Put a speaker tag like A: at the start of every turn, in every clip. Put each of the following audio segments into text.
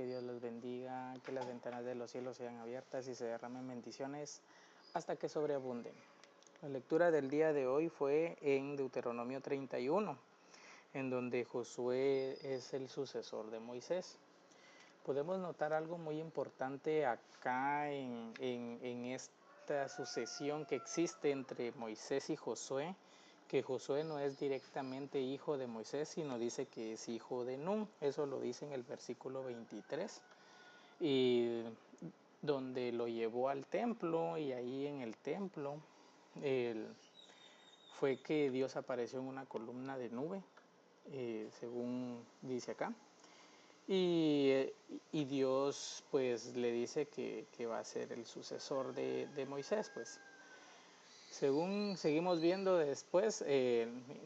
A: que Dios los bendiga, que las ventanas de los cielos sean abiertas y se derramen bendiciones hasta que sobreabunden. La lectura del día de hoy fue en Deuteronomio 31, en donde Josué es el sucesor de Moisés. Podemos notar algo muy importante acá en esta sucesión que existe entre Moisés y Josué, que Josué no es directamente hijo de Moisés, sino dice que es hijo de Nun. Eso lo dice en el versículo 23, y donde lo llevó al templo, y ahí en el templo fue que Dios apareció en una columna de nube, según dice acá. Y Dios pues le dice que va a ser el sucesor de Moisés. Pues según seguimos viendo después,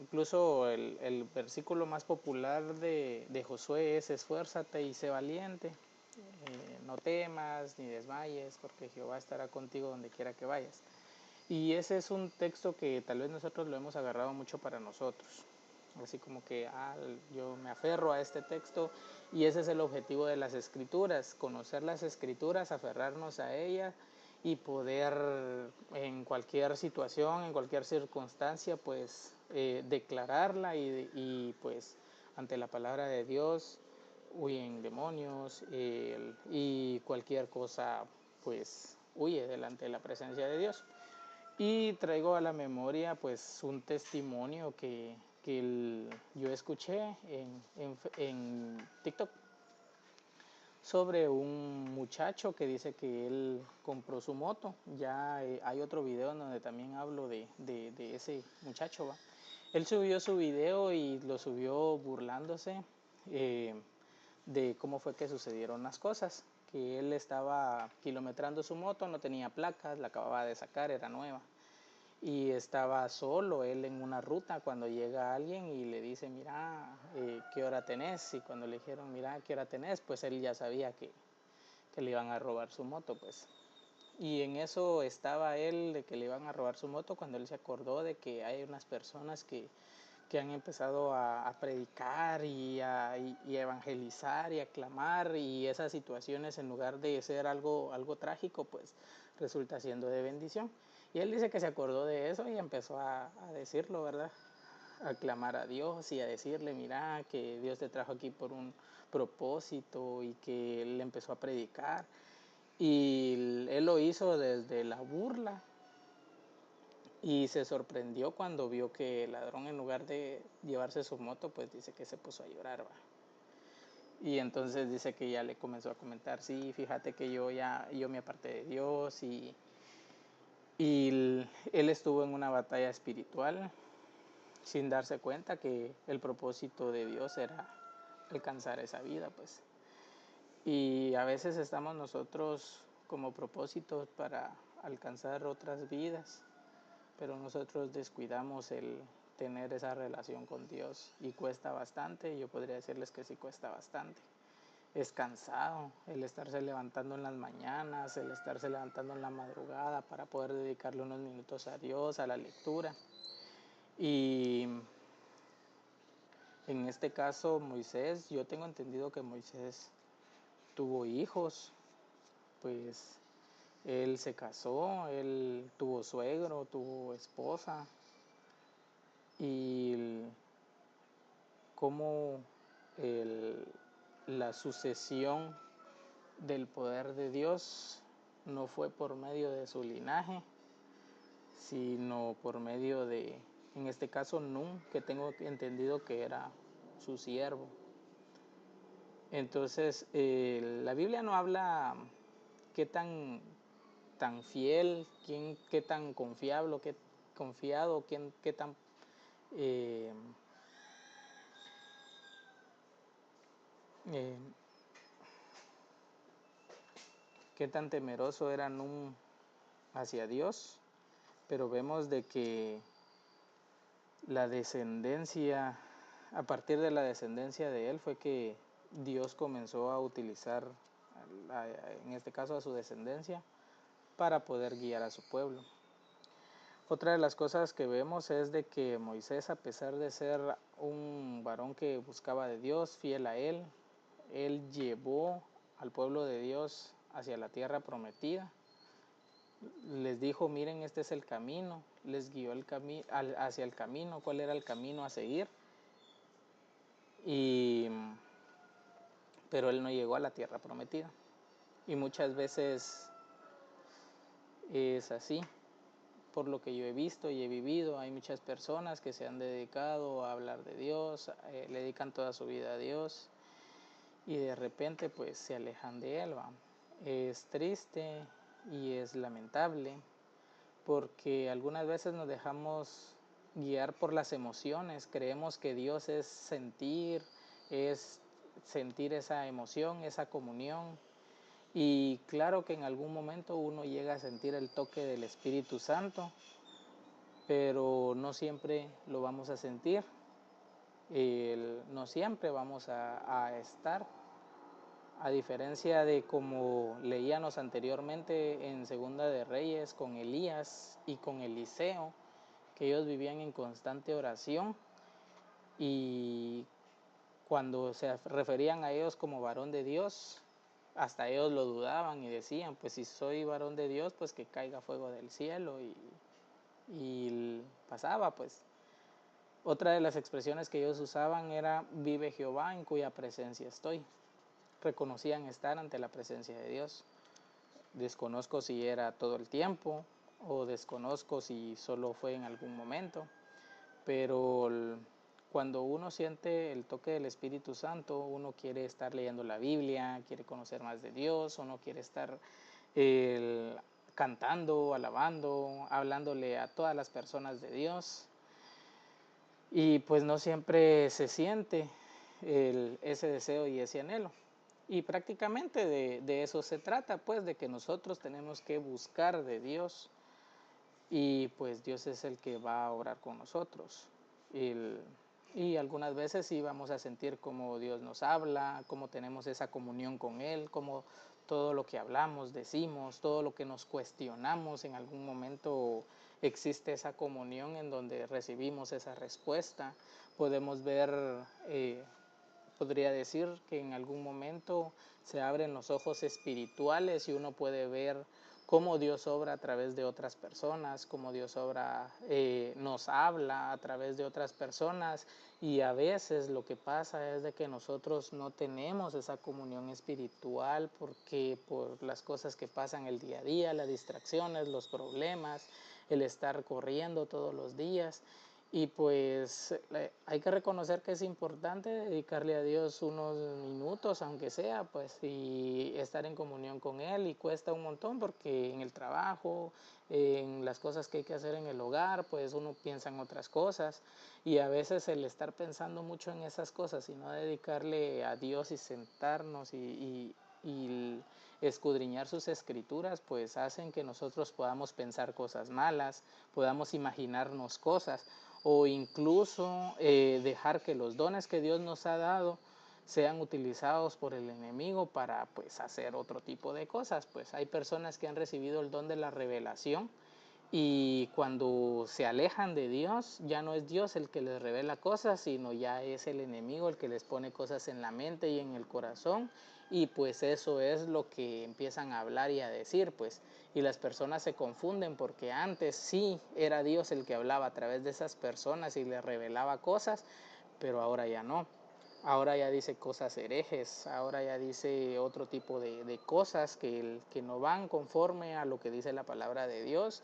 A: incluso el versículo más popular de Josué es: esfuérzate y sé valiente, no temas ni desmayes, porque Jehová estará contigo donde quiera que vayas. Y ese es un texto que tal vez nosotros lo hemos agarrado mucho para nosotros, así como que yo me aferro a este texto, y ese es el objetivo de las escrituras: conocer las escrituras, aferrarnos a ellas y poder en cualquier situación, en cualquier circunstancia, pues declararla, y pues ante la palabra de Dios huyen demonios, y cualquier cosa pues huye delante de la presencia de Dios. Y traigo a la memoria pues un testimonio que yo escuché en TikTok, sobre un muchacho que dice que él compró su moto. Ya hay otro video en donde también hablo de ese muchacho, ¿va? Él subió su video y lo subió burlándose de cómo fue que sucedieron las cosas, que él estaba kilometrando su moto, no tenía placas, la acababa de sacar, era nueva, y estaba solo él en una ruta cuando llega alguien y le dice: mira, ¿qué hora tenés? Y cuando le dijeron: mira, ¿qué hora tenés?, pues él ya sabía que le iban a robar su moto, pues. Y en eso estaba él, de que le iban a robar su moto, cuando él se acordó de que hay unas personas que han empezado a predicar y a evangelizar y a clamar, y esas situaciones, en lugar de ser algo trágico, pues resulta siendo de bendición. Y él dice que se acordó de eso y empezó a decirlo, ¿verdad?, a clamar a Dios y a decirle: mira, que Dios te trajo aquí por un propósito, y que él empezó a predicar. Y él lo hizo desde la burla, y se sorprendió cuando vio que el ladrón, en lugar de llevarse su moto, pues dice que se puso a llorar, ¿va? Y entonces dice que ya le comenzó a comentar: sí, fíjate que yo me aparté de Dios, y él estuvo en una batalla espiritual sin darse cuenta que el propósito de Dios era alcanzar esa vida, pues. Y a veces estamos nosotros como propósitos para alcanzar otras vidas, pero nosotros descuidamos el tener esa relación con Dios, y cuesta bastante. Yo podría decirles que sí cuesta bastante. Es cansado el estarse levantando en las mañanas, el estarse levantando en la madrugada para poder dedicarle unos minutos a Dios, a la lectura. Y en este caso Moisés, yo tengo entendido que Moisés tuvo hijos, pues él se casó, él tuvo suegro, tuvo esposa, y cómo la sucesión del poder de Dios no fue por medio de su linaje, sino por medio de, en este caso, Nun, que tengo entendido que era su siervo. Entonces, la Biblia no habla qué tan fiel, qué tan confiable, qué confiado, qué tan qué tan temeroso era Nun hacia Dios, pero vemos de que la descendencia, a partir de la descendencia de él, fue que Dios comenzó a utilizar, en este caso a su descendencia, para poder guiar a su pueblo. Otra de las cosas que vemos es de que Moisés, a pesar de ser un varón que buscaba de Dios, fiel a él llevó al pueblo de Dios hacia la tierra prometida. Les dijo, miren, este es el camino, les guió hacia el camino, cuál era el camino a seguir. Pero él no llegó a la tierra prometida. Y muchas veces es así. Por lo que yo he visto y he vivido, hay muchas personas que se han dedicado a hablar de Dios, le dedican toda su vida a Dios y de repente pues se alejan de Él. Es triste y es lamentable porque algunas veces nos dejamos guiar por las emociones, creemos que Dios es sentir esa emoción, esa comunión. Y claro que en algún momento uno llega a sentir el toque del Espíritu Santo, pero no siempre lo vamos a sentir, no siempre vamos a estar, a diferencia de como leíamos anteriormente en Segunda de Reyes con Elías y con Eliseo, que ellos vivían en constante oración y cuando se referían a ellos como varón de Dios, hasta ellos lo dudaban y decían, pues si soy varón de Dios, pues que caiga fuego del cielo y pasaba pues. Otra de las expresiones que ellos usaban era vive Jehová en cuya presencia estoy. Reconocían estar ante la presencia de Dios. Desconozco si era todo el tiempo o desconozco si solo fue en algún momento, pero cuando uno siente el toque del Espíritu Santo, uno quiere estar leyendo la Biblia, quiere conocer más de Dios, uno quiere estar cantando, alabando, hablándole a todas las personas de Dios. Y pues no siempre se siente ese deseo y ese anhelo. Y prácticamente de eso se trata, pues de que nosotros tenemos que buscar de Dios y pues Dios es el que va a orar con nosotros. Y algunas veces sí vamos a sentir cómo Dios nos habla, cómo tenemos esa comunión con Él, cómo todo lo que hablamos, decimos, todo lo que nos cuestionamos, en algún momento existe esa comunión en donde recibimos esa respuesta. Podemos ver, podría decir que en algún momento se abren los ojos espirituales y uno puede ver cómo Dios obra a través de otras personas, cómo Dios obra, nos habla a través de otras personas, y a veces lo que pasa es de que nosotros no tenemos esa comunión espiritual porque por las cosas que pasan el día a día, las distracciones, los problemas, el estar corriendo todos los días. Y pues hay que reconocer que es importante dedicarle a Dios unos minutos, aunque sea, pues, y estar en comunión con Él, y cuesta un montón porque en el trabajo, en las cosas que hay que hacer en el hogar, pues uno piensa en otras cosas, y a veces el estar pensando mucho en esas cosas y no dedicarle a Dios y sentarnos y escudriñar sus escrituras, pues hacen que nosotros podamos pensar cosas malas, podamos imaginarnos cosas, o incluso dejar que los dones que Dios nos ha dado sean utilizados por el enemigo para pues hacer otro tipo de cosas. Pues hay personas que han recibido el don de la revelación y cuando se alejan de Dios, ya no es Dios el que les revela cosas, sino ya es el enemigo el que les pone cosas en la mente y en el corazón, y pues eso es lo que empiezan a hablar y a decir, pues, y las personas se confunden porque antes sí era Dios el que hablaba a través de esas personas y les revelaba cosas, pero ahora ya no. Ahora ya dice cosas herejes, ahora ya dice otro tipo de cosas que no van conforme a lo que dice la palabra de Dios,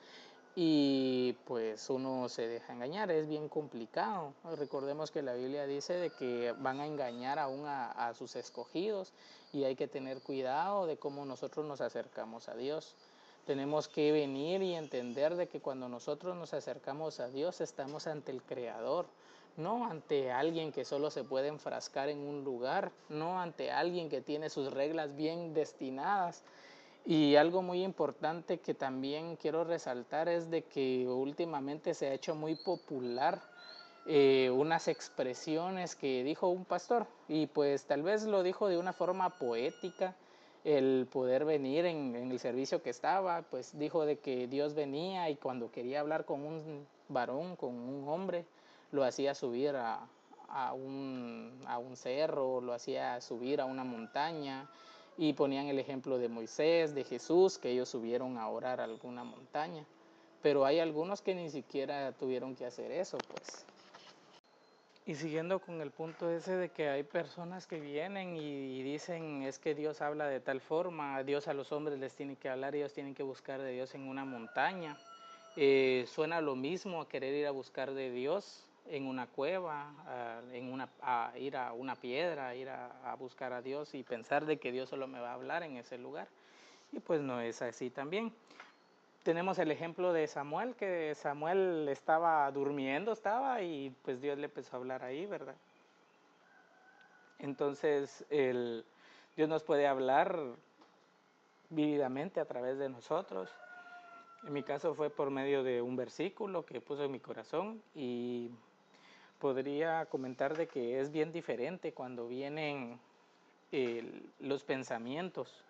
A: y pues uno se deja engañar. Es bien complicado. Recordemos que la Biblia dice de que van a engañar aún a sus escogidos, y hay que tener cuidado de cómo nosotros nos acercamos a Dios. Tenemos que venir y entender de que cuando nosotros nos acercamos a Dios estamos ante el Creador, no ante alguien que solo se puede enfrascar en un lugar, no ante alguien que tiene sus reglas bien destinadas. Y algo muy importante que también quiero resaltar es de que últimamente se ha hecho muy popular unas expresiones que dijo un pastor, y pues tal vez lo dijo de una forma poética, el poder venir en el servicio que estaba, pues dijo de que Dios venía y cuando quería hablar con un varón, con un hombre, lo hacía subir a un cerro, lo hacía subir a una montaña, Y ponían el ejemplo de Moisés, de Jesús, que ellos subieron a orar a alguna montaña. Pero hay algunos que ni siquiera tuvieron que hacer eso, pues. Y siguiendo con el punto ese de que hay personas que vienen y dicen es que Dios habla de tal forma, Dios a los hombres les tiene que hablar, ellos tienen que buscar de Dios en una montaña. Suena lo mismo a querer ir a buscar de Dios en una cueva, a ir a una piedra, a ir a buscar a Dios y pensar de que Dios solo me va a hablar en ese lugar. Y pues no es así también. Tenemos el ejemplo de Samuel, que Samuel estaba durmiendo, y pues Dios le empezó a hablar ahí, ¿verdad? Entonces Dios nos puede hablar vívidamente a través de nosotros. En mi caso fue por medio de un versículo que puso en mi corazón y podría comentar de que es bien diferente cuando vienen los pensamientos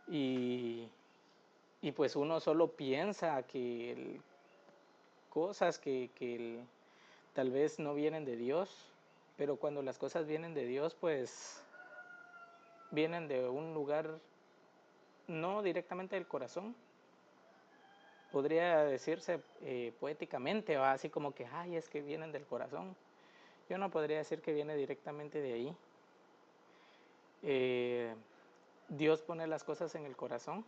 A: y pues uno solo piensa que cosas que tal vez no vienen de Dios, pero cuando las cosas vienen de Dios, pues vienen de un lugar no directamente del corazón. Podría decirse poéticamente, o así como que, ay, es que vienen del corazón. Yo no podría decir que viene directamente de ahí. Dios pone las cosas en el corazón,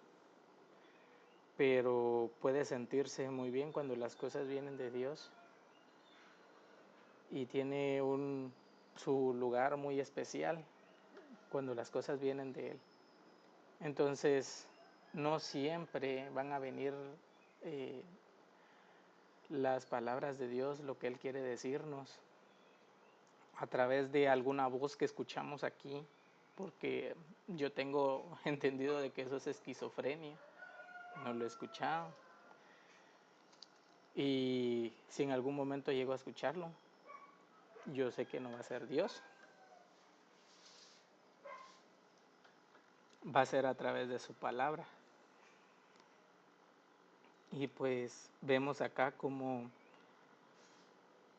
A: pero puede sentirse muy bien cuando las cosas vienen de Dios y tiene su lugar muy especial cuando las cosas vienen de Él. Entonces, no siempre van a venir las palabras de Dios, lo que Él quiere decirnos, a través de alguna voz que escuchamos aquí, porque yo tengo entendido de que eso es esquizofrenia, no lo he escuchado. Y si en algún momento llego a escucharlo, yo sé que no va a ser Dios. Va a ser a través de su palabra. Y pues vemos acá como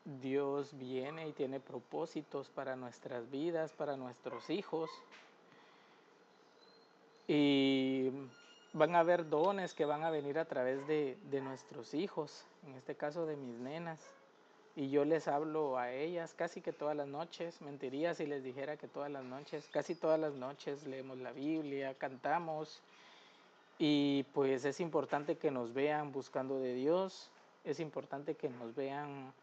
A: Dios viene y tiene propósitos para nuestras vidas, para nuestros hijos. Y van a haber dones que van a venir a través de nuestros hijos, en este caso de mis nenas. Y yo les hablo a ellas casi que todas las noches. Mentiría si les dijera que todas las noches, casi todas las noches leemos la Biblia, cantamos. Y pues es importante que nos vean buscando de Dios, es importante que nos vean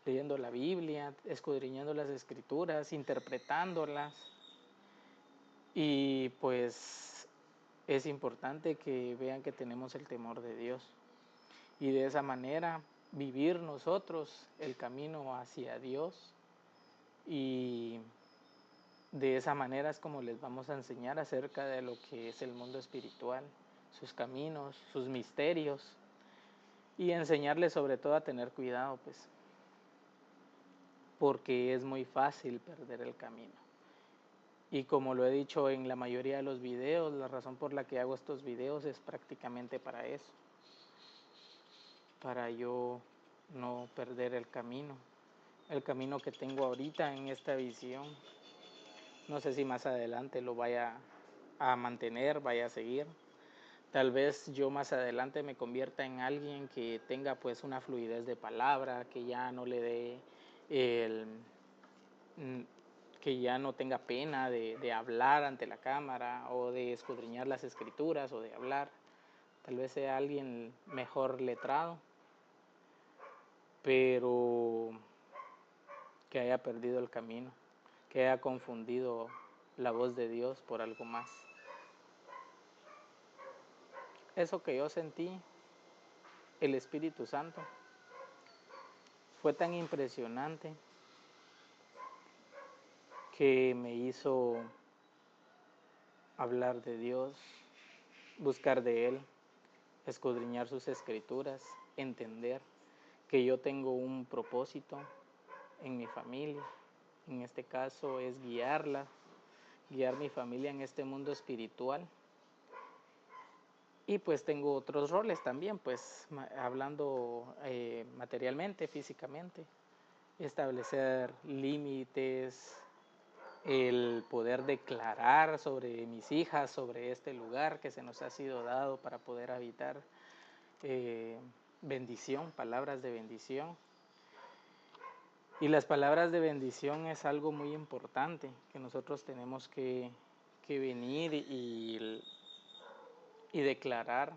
A: leyendo la Biblia, escudriñando las Escrituras, interpretándolas. Y pues es importante que vean que tenemos el temor de Dios. Y de esa manera vivir nosotros el camino hacia Dios. Y de esa manera es como les vamos a enseñar acerca de lo que es el mundo espiritual, sus caminos, sus misterios, y enseñarles sobre todo a tener cuidado, pues, porque es muy fácil perder el camino. Y como lo he dicho en la mayoría de los videos, la razón por la que hago estos videos es prácticamente para eso, para yo no perder el camino que tengo ahorita en esta visión. No sé si más adelante lo vaya a mantener, vaya a seguir. Tal vez yo más adelante me convierta en alguien que tenga pues una fluidez de palabra, que ya no le dé que ya no tenga pena de hablar ante la cámara o de escudriñar las escrituras o de hablar. Tal vez sea alguien mejor letrado, pero que haya perdido el camino, que haya confundido la voz de Dios por algo más. Eso que yo sentí, el Espíritu Santo, fue tan impresionante que me hizo hablar de Dios, buscar de Él, escudriñar sus escrituras, entender que yo tengo un propósito en mi familia. En este caso es guiar mi familia en este mundo espiritual. Y pues tengo otros roles también, pues hablando materialmente, físicamente, establecer límites, el poder declarar sobre mis hijas, sobre este lugar que se nos ha sido dado para poder habitar, bendición, palabras de bendición. Y las palabras de bendición es algo muy importante que nosotros tenemos que venir y declarar,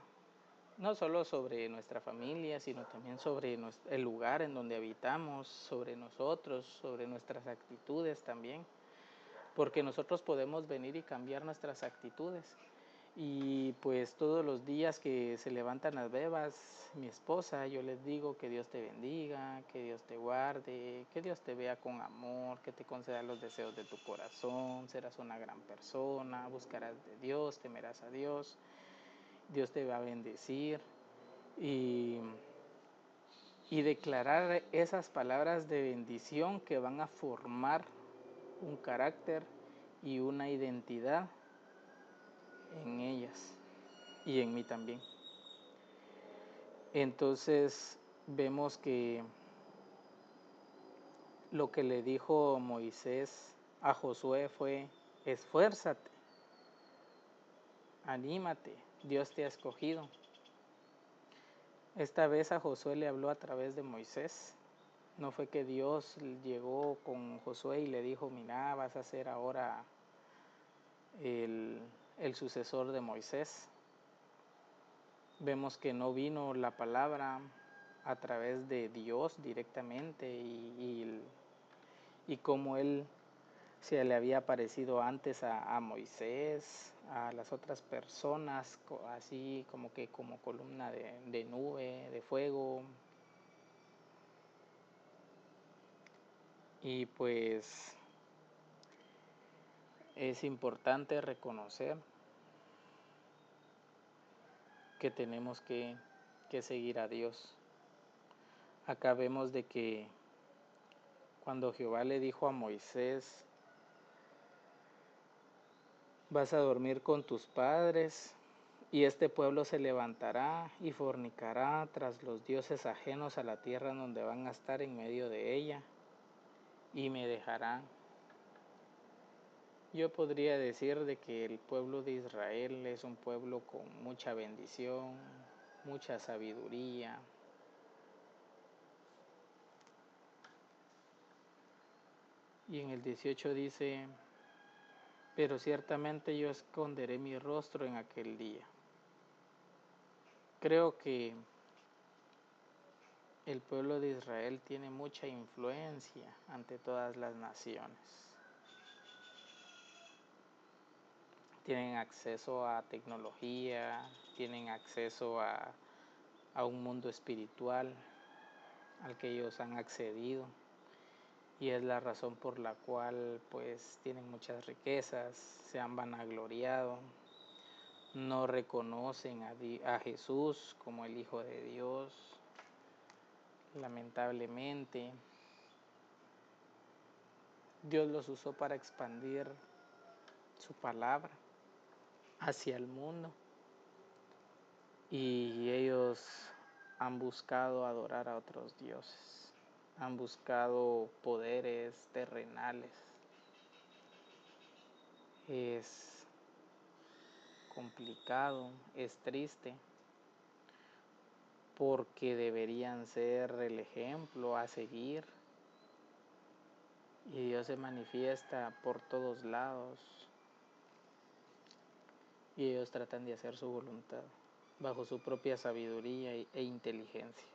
A: no solo sobre nuestra familia, sino también sobre el lugar en donde habitamos, sobre nosotros, sobre nuestras actitudes también, porque nosotros podemos venir y cambiar nuestras actitudes. Y pues todos los días que se levantan las bebas, mi esposa, yo les digo que Dios te bendiga, que Dios te guarde, que Dios te vea con amor, que te conceda los deseos de tu corazón, serás una gran persona, buscarás de Dios, temerás a Dios, Dios te va a bendecir. Y declarar esas palabras de bendición que van a formar un carácter y una identidad en ellas y en mí también. Entonces vemos que lo que le dijo Moisés a Josué fue: esfuérzate, anímate, Dios te ha escogido. Esta vez a Josué le habló a través de Moisés. No fue que Dios llegó con Josué y le dijo: mira, vas a ser ahora el sucesor de Moisés. Vemos que no vino la palabra a través de Dios directamente y como él se le había aparecido antes a Moisés, a las otras personas, así como que como columna de nube, de fuego. Y pues es importante reconocer que tenemos que seguir a Dios. Acá vemos de que cuando Jehová le dijo a Moisés: vas a dormir con tus padres, y este pueblo se levantará y fornicará tras los dioses ajenos a la tierra en donde van a estar en medio de ella, y me dejarán. Yo podría decir de que el pueblo de Israel es un pueblo con mucha bendición, mucha sabiduría. Y en el 18 dice: pero ciertamente yo esconderé mi rostro en aquel día. Creo que el pueblo de Israel tiene mucha influencia ante todas las naciones. Tienen acceso a tecnología, tienen acceso a un mundo espiritual al que ellos han accedido, y es la razón por la cual pues tienen muchas riquezas, se han vanagloriado, no reconocen a Jesús como el Hijo de Dios. Lamentablemente, Dios los usó para expandir su palabra hacia el mundo, y ellos han buscado adorar a otros dioses, han buscado poderes terrenales. Es complicado, es triste, porque deberían ser el ejemplo a seguir, y Dios se manifiesta por todos lados, y ellos tratan de hacer su voluntad bajo su propia sabiduría e inteligencia.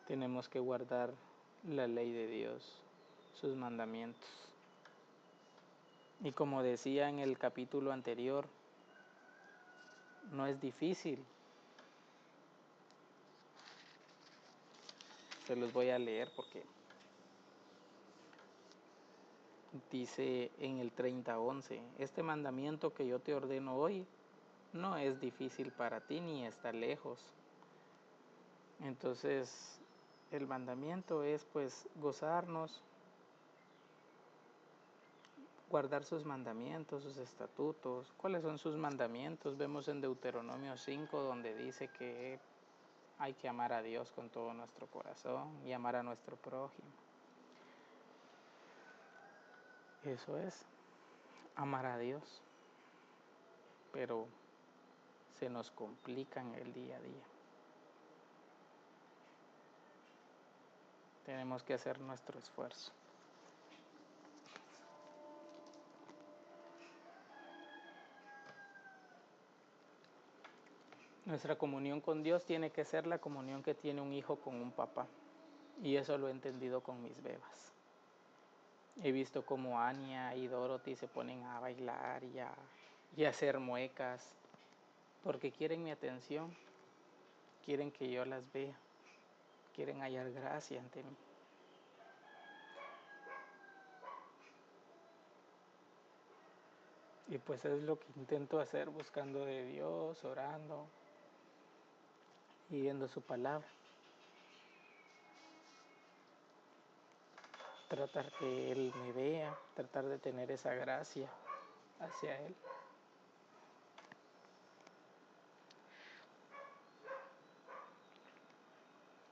A: Tenemos que guardar la ley de Dios, sus mandamientos. Y como decía en el capítulo anterior, no es difícil. Se los voy a leer porque dice en el 30:11: este mandamiento que yo te ordeno hoy no es difícil para ti ni está lejos. Entonces, el mandamiento es pues gozarnos guardar sus mandamientos, sus estatutos. ¿Cuáles son sus mandamientos? Vemos en Deuteronomio 5 donde dice que hay que amar a Dios con todo nuestro corazón y amar a nuestro prójimo. Eso es amar a Dios, pero se nos complica en el día a día. Tenemos que hacer nuestro esfuerzo. Nuestra comunión con Dios tiene que ser la comunión que tiene un hijo con un papá. Y eso lo he entendido con mis bebas. He visto cómo Anya y Dorothy se ponen a bailar y a hacer muecas porque quieren mi atención, quieren que yo las vea, quieren hallar gracia ante mí. Y pues es lo que intento hacer, buscando de Dios, orando y viendo su palabra. Tratar que Él me vea, tratar de tener esa gracia hacia Él.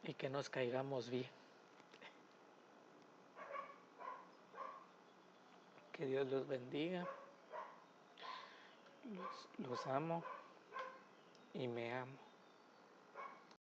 A: Y que nos caigamos bien. Que Dios los bendiga. Los amo y me amo.